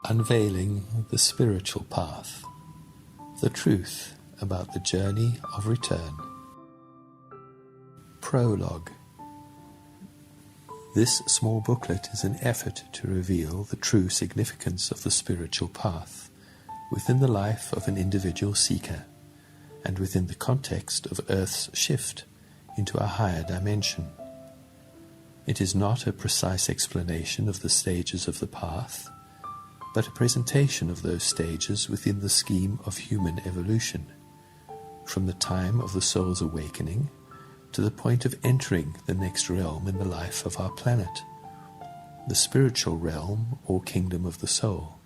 Unveiling the spiritual path, the truth about the journey of return. Prologue. This small booklet is an effort to reveal the true significance of the spiritual path within the life of an individual seeker and within the context of Earth's shift into a higher dimension. It is not a precise explanation of the stages of the path, but a presentation of those stages within the scheme of human evolution, from the time of the soul's awakening to the point of entering the next realm in the life of our planet, the spiritual realm or kingdom of the soul.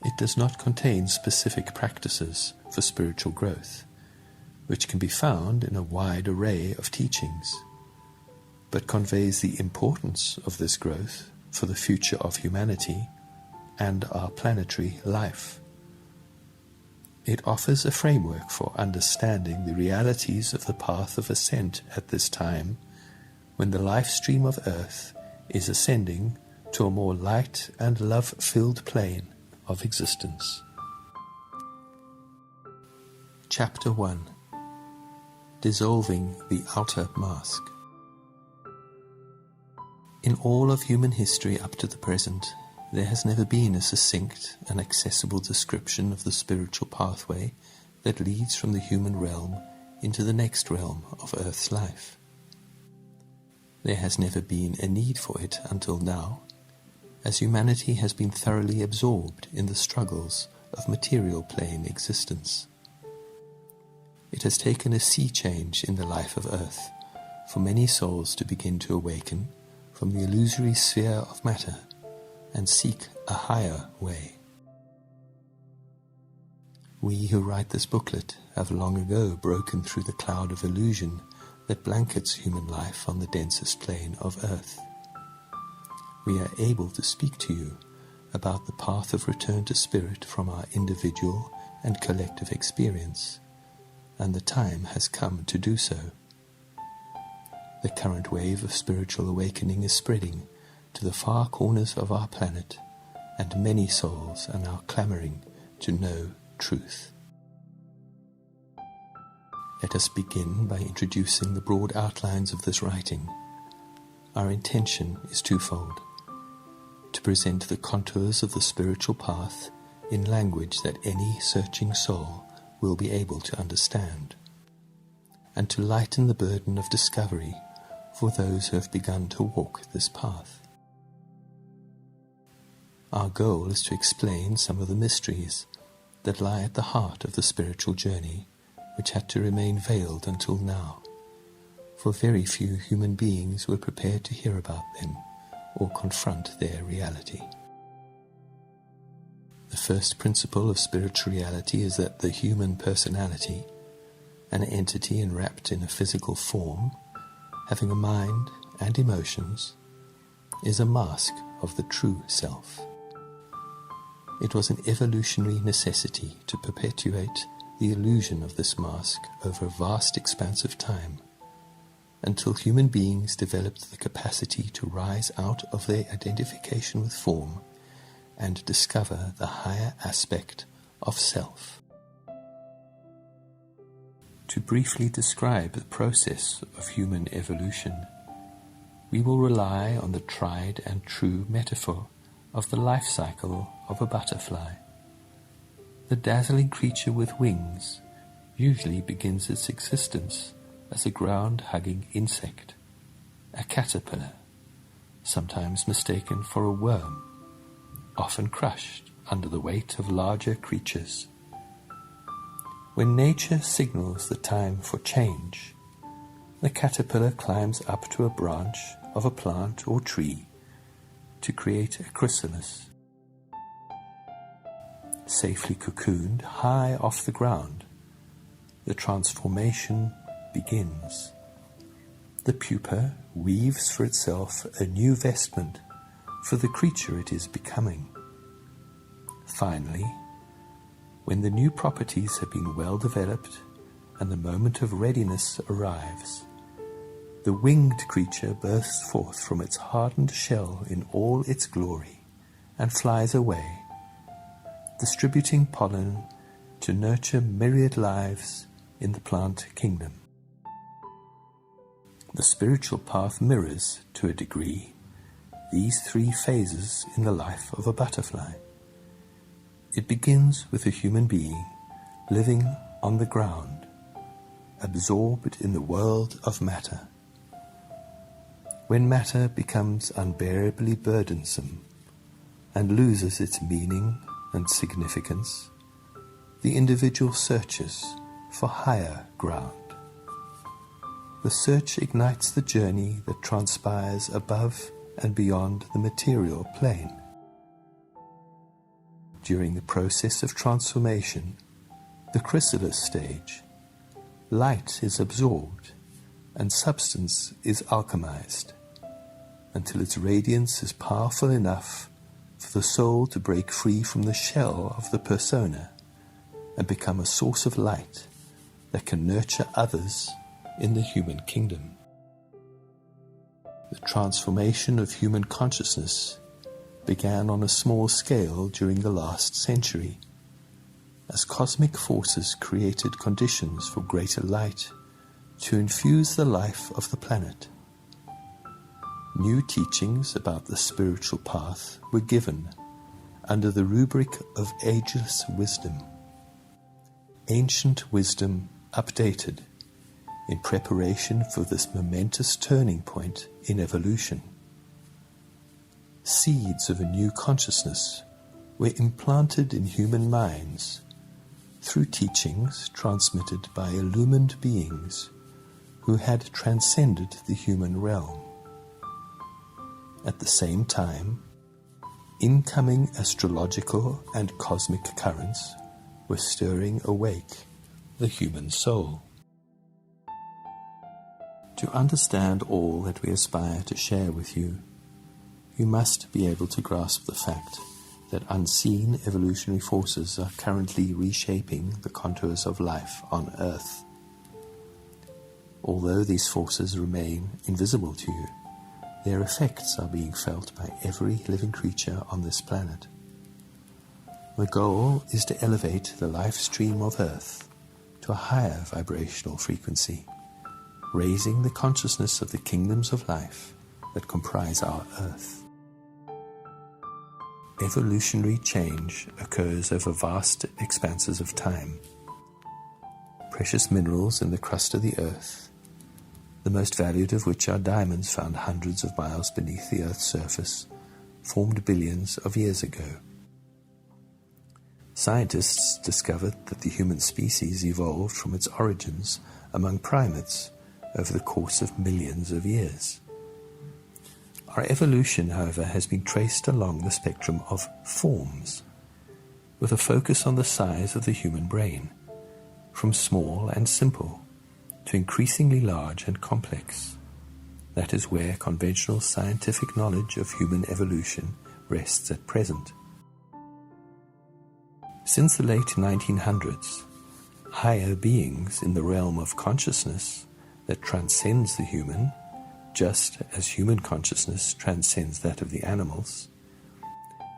It does not contain specific practices for spiritual growth, which can be found in a wide array of teachings, but conveys the importance of this growth for the future of humanity and our planetary life. It offers a framework for understanding the realities of the path of ascent at this time, when the life stream of Earth is ascending to a more light and love-filled plane of existence. Chapter 1. Dissolving the Outer Mask. In all of human history up to the present, there has never been a succinct and accessible description of the spiritual pathway that leads from the human realm into the next realm of Earth's life. There has never been a need for it until now, as humanity has been thoroughly absorbed in the struggles of material plane existence. It has taken a sea change in the life of Earth for many souls to begin to awaken from the illusory sphere of matter and seek a higher way. We who write this booklet have long ago broken through the cloud of illusion that blankets human life on the densest plane of Earth. We are able to speak to you about the path of return to spirit from our individual and collective experience, and the time has come to do so. The current wave of spiritual awakening is spreading to the far corners of our planet, and many souls are now clamoring to know truth. Let us begin by introducing the broad outlines of this writing. Our intention is twofold: to present the contours of the spiritual path in language that any searching soul will be able to understand, and to lighten the burden of discovery for those who have begun to walk this path. Our goal is to explain some of the mysteries that lie at the heart of the spiritual journey, which had to remain veiled until now, for very few human beings were prepared to hear about them or confront their reality. The first principle of spiritual reality is that the human personality, an entity enwrapped in a physical form, having a mind and emotions, is a mask of the true self. It was an evolutionary necessity to perpetuate the illusion of this mask over a vast expanse of time, until human beings developed the capacity to rise out of their identification with form and discover the higher aspect of self. To briefly describe the process of human evolution, we will rely on the tried and true metaphor of the life cycle of a butterfly. The dazzling creature with wings usually begins its existence as a ground-hugging insect, a caterpillar, sometimes mistaken for a worm, often crushed under the weight of larger creatures. When nature signals the time for change, the caterpillar climbs up to a branch of a plant or tree to create a chrysalis. Safely cocooned high off the ground, the transformation begins. The pupa weaves for itself a new vestment for the creature it is becoming. Finally, when the new properties have been well developed and the moment of readiness arrives, the winged creature bursts forth from its hardened shell in all its glory and flies away, distributing pollen to nurture myriad lives in the plant kingdom. The spiritual path mirrors, to a degree, these three phases in the life of a butterfly. It begins with a human being living on the ground, absorbed in the world of matter. When matter becomes unbearably burdensome and loses its meaning and significance, the individual searches for higher ground. The search ignites the journey that transpires above and beyond the material plane. During the process of transformation, the chrysalis stage, light is absorbed and substance is alchemized until its radiance is powerful enough for the soul to break free from the shell of the persona and become a source of light that can nurture others in the human kingdom. The transformation of human consciousness began on a small scale during the last century, as cosmic forces created conditions for greater light to infuse the life of the planet. New teachings about the spiritual path were given under the rubric of ageless wisdom. Ancient wisdom updated in preparation for this momentous turning point in evolution. Seeds of a new consciousness were implanted in human minds through teachings transmitted by illumined beings who had transcended the human realm. At the same time, incoming astrological and cosmic currents were stirring awake the human soul. To understand all that we aspire to share with you, you must be able to grasp the fact that unseen evolutionary forces are currently reshaping the contours of life on Earth. Although these forces remain invisible to you, their effects are being felt by every living creature on this planet. The goal is to elevate the life stream of Earth to a higher vibrational frequency, raising the consciousness of the kingdoms of life that comprise our Earth. Evolutionary change occurs over vast expanses of time. Precious minerals in the crust of the Earth, the most valued of which are diamonds found hundreds of miles beneath the Earth's surface, formed billions of years ago. Scientists discovered that the human species evolved from its origins among primates over the course of millions of years. Our evolution, however, has been traced along the spectrum of forms, with a focus on the size of the human brain, from small and simple to increasingly large and complex. That is where conventional scientific knowledge of human evolution rests at present. Since the late 1900s, higher beings in the realm of consciousness that transcends the human, just as human consciousness transcends that of the animals,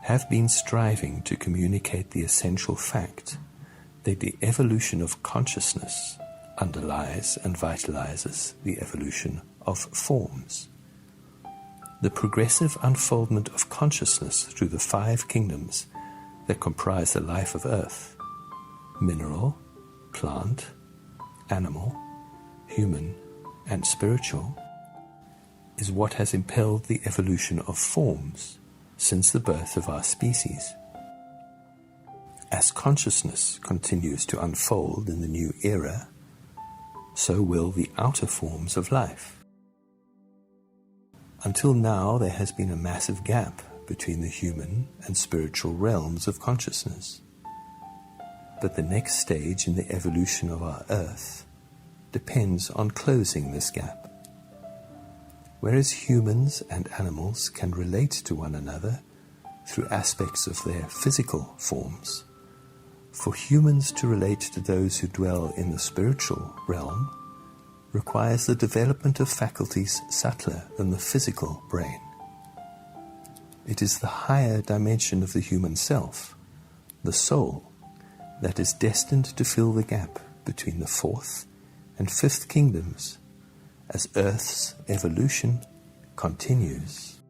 have been striving to communicate the essential fact that the evolution of consciousness underlies and vitalizes the evolution of forms. The progressive unfoldment of consciousness through the five kingdoms that comprise the life of Earth, mineral, plant, animal, human, and spiritual, is what has impelled the evolution of forms since the birth of our species. As consciousness continues to unfold in the new era, so will the outer forms of life. Until now, there has been a massive gap between the human and spiritual realms of consciousness. But the next stage in the evolution of our Earth depends on closing this gap. Whereas humans and animals can relate to one another through aspects of their physical forms, for humans to relate to those who dwell in the spiritual realm requires the development of faculties subtler than the physical brain. It is the higher dimension of the human self, the soul, that is destined to fill the gap between the fourth and fifth kingdoms as Earth's evolution continues.